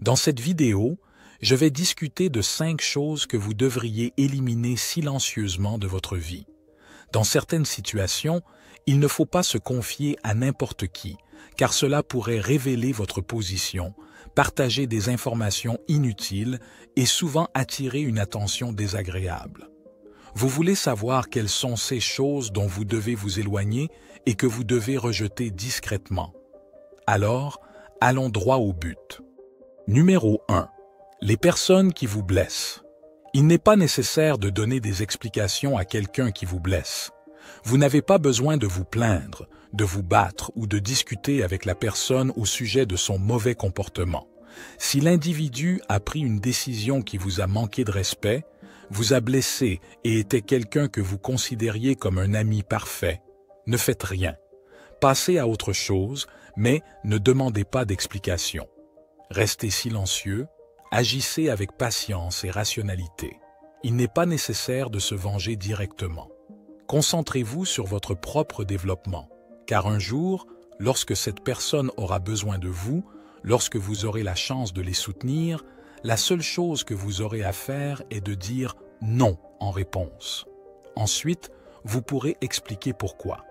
Dans cette vidéo, je vais discuter de 5 choses que vous devriez éliminer silencieusement de votre vie. Dans certaines situations, il ne faut pas se confier à n'importe qui, car cela pourrait révéler votre position, partager des informations inutiles et souvent attirer une attention désagréable. Vous voulez savoir quelles sont ces choses dont vous devez vous éloigner et que vous devez rejeter discrètement. Alors, allons droit au but. Numéro 1. Les personnes qui vous blessent. Il n'est pas nécessaire de donner des explications à quelqu'un qui vous blesse. Vous n'avez pas besoin de vous plaindre, de vous battre ou de discuter avec la personne au sujet de son mauvais comportement. Si l'individu a pris une décision qui vous a manqué de respect, vous a blessé et était quelqu'un que vous considériez comme un ami parfait, ne faites rien. Passez à autre chose, mais ne demandez pas d'explication. Restez silencieux, agissez avec patience et rationalité. Il n'est pas nécessaire de se venger directement. Concentrez-vous sur votre propre développement, car un jour, lorsque cette personne aura besoin de vous, lorsque vous aurez la chance de les soutenir, la seule chose que vous aurez à faire est de dire « non » en réponse. Ensuite, vous pourrez expliquer pourquoi.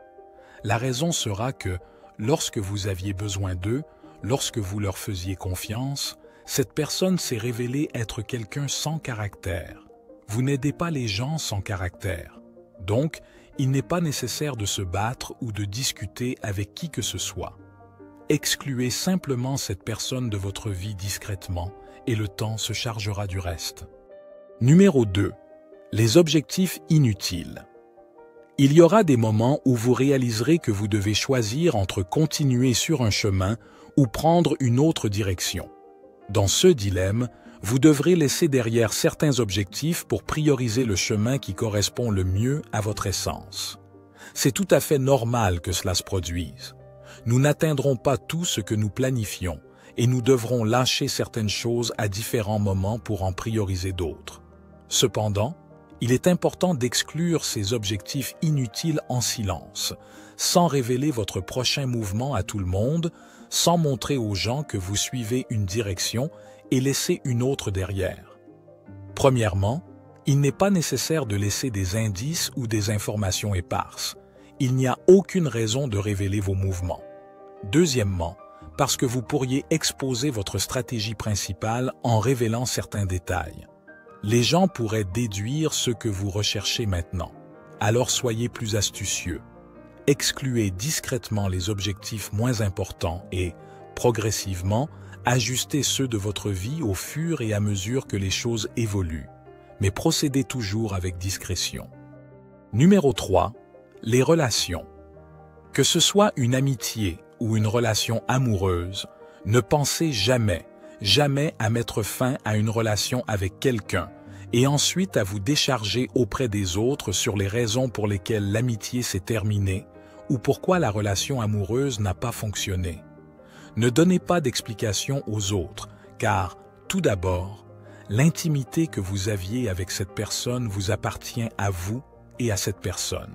La raison sera que, lorsque vous aviez besoin d'eux, lorsque vous leur faisiez confiance, cette personne s'est révélée être quelqu'un sans caractère. Vous n'aidez pas les gens sans caractère. Donc, il n'est pas nécessaire de se battre ou de discuter avec qui que ce soit. Excluez simplement cette personne de votre vie discrètement et le temps se chargera du reste. Numéro 2. Les objectifs inutiles. Il y aura des moments où vous réaliserez que vous devez choisir entre continuer sur un chemin ou prendre une autre direction. Dans ce dilemme, vous devrez laisser derrière certains objectifs pour prioriser le chemin qui correspond le mieux à votre essence. C'est tout à fait normal que cela se produise. Nous n'atteindrons pas tout ce que nous planifions et nous devrons lâcher certaines choses à différents moments pour en prioriser d'autres. Cependant, il est important d'exclure ces objectifs inutiles en silence, sans révéler votre prochain mouvement à tout le monde, sans montrer aux gens que vous suivez une direction et laisser une autre derrière. Premièrement, il n'est pas nécessaire de laisser des indices ou des informations éparses. Il n'y a aucune raison de révéler vos mouvements. Deuxièmement, parce que vous pourriez exposer votre stratégie principale en révélant certains détails. Les gens pourraient déduire ce que vous recherchez maintenant. Alors soyez plus astucieux. Excluez discrètement les objectifs moins importants et, progressivement, ajustez ceux de votre vie au fur et à mesure que les choses évoluent. Mais procédez toujours avec discrétion. Numéro 3. Les relations. Que ce soit une amitié ou une relation amoureuse, ne pensez jamais à mettre fin à une relation avec quelqu'un et ensuite à vous décharger auprès des autres sur les raisons pour lesquelles l'amitié s'est terminée ou pourquoi la relation amoureuse n'a pas fonctionné. Ne donnez pas d'explication aux autres, car, tout d'abord, l'intimité que vous aviez avec cette personne vous appartient à vous et à cette personne.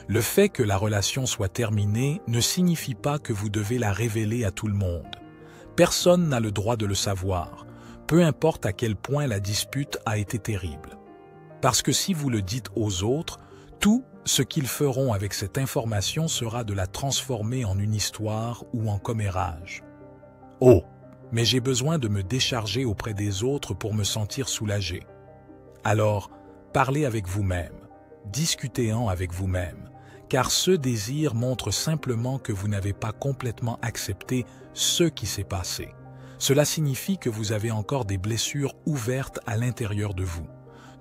Le fait que la relation soit terminée ne signifie pas que vous devez la révéler à tout le monde. Personne n'a le droit de le savoir, peu importe à quel point la dispute a été terrible. Parce que si vous le dites aux autres, tout ce qu'ils feront avec cette information sera de la transformer en une histoire ou en commérage. Oh, mais j'ai besoin de me décharger auprès des autres pour me sentir soulagé. Alors, parlez avec vous-même, discutez-en avec vous-même, car ce désir montre simplement que vous n'avez pas complètement accepté ce qui s'est passé. Cela signifie que vous avez encore des blessures ouvertes à l'intérieur de vous.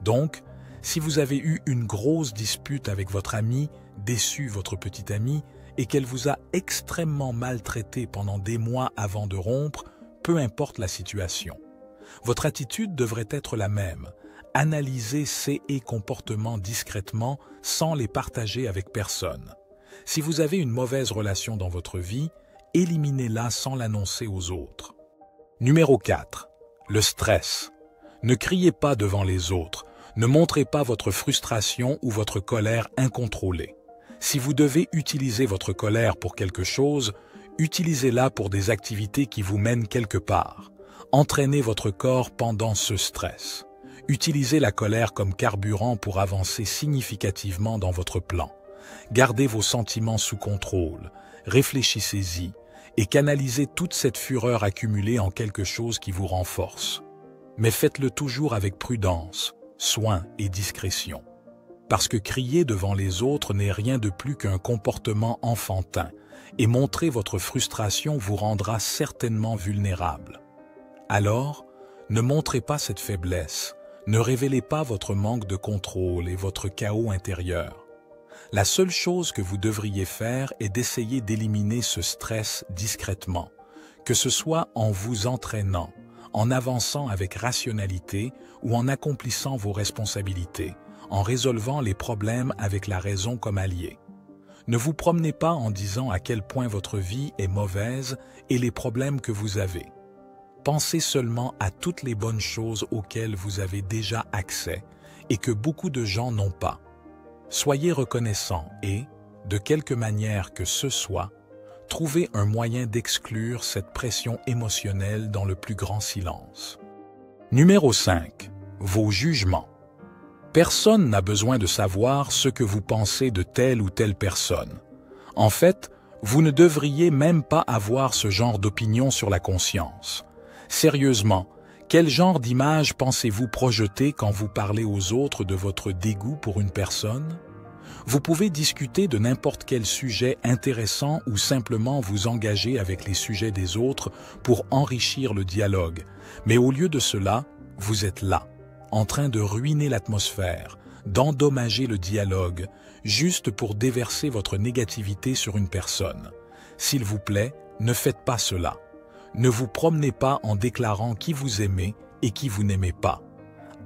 Donc, si vous avez eu une grosse dispute avec votre amie, déçu votre petite amie, et qu'elle vous a extrêmement maltraité pendant des mois avant de rompre, peu importe la situation. Votre attitude devrait être la même. Analysez ces comportements discrètement sans les partager avec personne. Si vous avez une mauvaise relation dans votre vie, éliminez-la sans l'annoncer aux autres. Numéro 4. Le stress. Ne criez pas devant les autres. Ne montrez pas votre frustration ou votre colère incontrôlée. Si vous devez utiliser votre colère pour quelque chose, utilisez-la pour des activités qui vous mènent quelque part. Entraînez votre corps pendant ce stress. Utilisez la colère comme carburant pour avancer significativement dans votre plan. Gardez vos sentiments sous contrôle, réfléchissez-y et canalisez toute cette fureur accumulée en quelque chose qui vous renforce. Mais faites-le toujours avec prudence, soin et discrétion. Parce que crier devant les autres n'est rien de plus qu'un comportement enfantin, et montrer votre frustration vous rendra certainement vulnérable. Alors, ne montrez pas cette faiblesse, ne révélez pas votre manque de contrôle et votre chaos intérieur. La seule chose que vous devriez faire est d'essayer d'éliminer ce stress discrètement, que ce soit en vous entraînant, en avançant avec rationalité ou en accomplissant vos responsabilités, en résolvant les problèmes avec la raison comme allié. Ne vous promenez pas en disant à quel point votre vie est mauvaise et les problèmes que vous avez. Pensez seulement à toutes les bonnes choses auxquelles vous avez déjà accès et que beaucoup de gens n'ont pas. Soyez reconnaissant et, de quelque manière que ce soit, trouvez un moyen d'exclure cette pression émotionnelle dans le plus grand silence. Numéro 5. Vos jugements. Personne n'a besoin de savoir ce que vous pensez de telle ou telle personne. En fait, vous ne devriez même pas avoir ce genre d'opinion sur la conscience. Sérieusement, quel genre d'image pensez-vous projeter quand vous parlez aux autres de votre dégoût pour une personne? Vous pouvez discuter de n'importe quel sujet intéressant ou simplement vous engager avec les sujets des autres pour enrichir le dialogue. Mais au lieu de cela, vous êtes là, en train de ruiner l'atmosphère, d'endommager le dialogue, juste pour déverser votre négativité sur une personne. S'il vous plaît, ne faites pas cela. Ne vous promenez pas en déclarant qui vous aimez et qui vous n'aimez pas.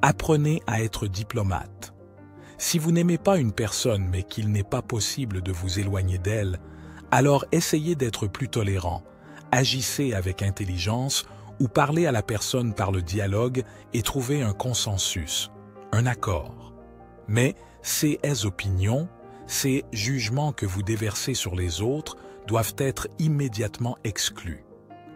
Apprenez à être diplomate. Si vous n'aimez pas une personne mais qu'il n'est pas possible de vous éloigner d'elle, alors essayez d'être plus tolérant, agissez avec intelligence ou parlez à la personne par le dialogue et trouvez un consensus, un accord. Mais ces opinions, ces jugements que vous déversez sur les autres doivent être immédiatement exclus.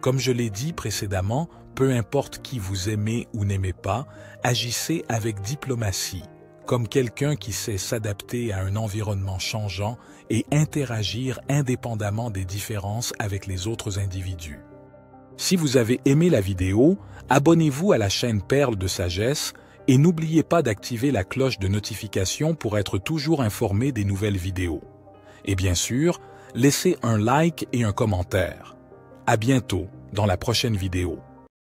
Comme je l'ai dit précédemment, peu importe qui vous aimez ou n'aimez pas, agissez avec diplomatie, comme quelqu'un qui sait s'adapter à un environnement changeant et interagir indépendamment des différences avec les autres individus. Si vous avez aimé la vidéo, abonnez-vous à la chaîne Perles de Sagesse et n'oubliez pas d'activer la cloche de notification pour être toujours informé des nouvelles vidéos. Et bien sûr, laissez un like et un commentaire. À bientôt dans la prochaine vidéo.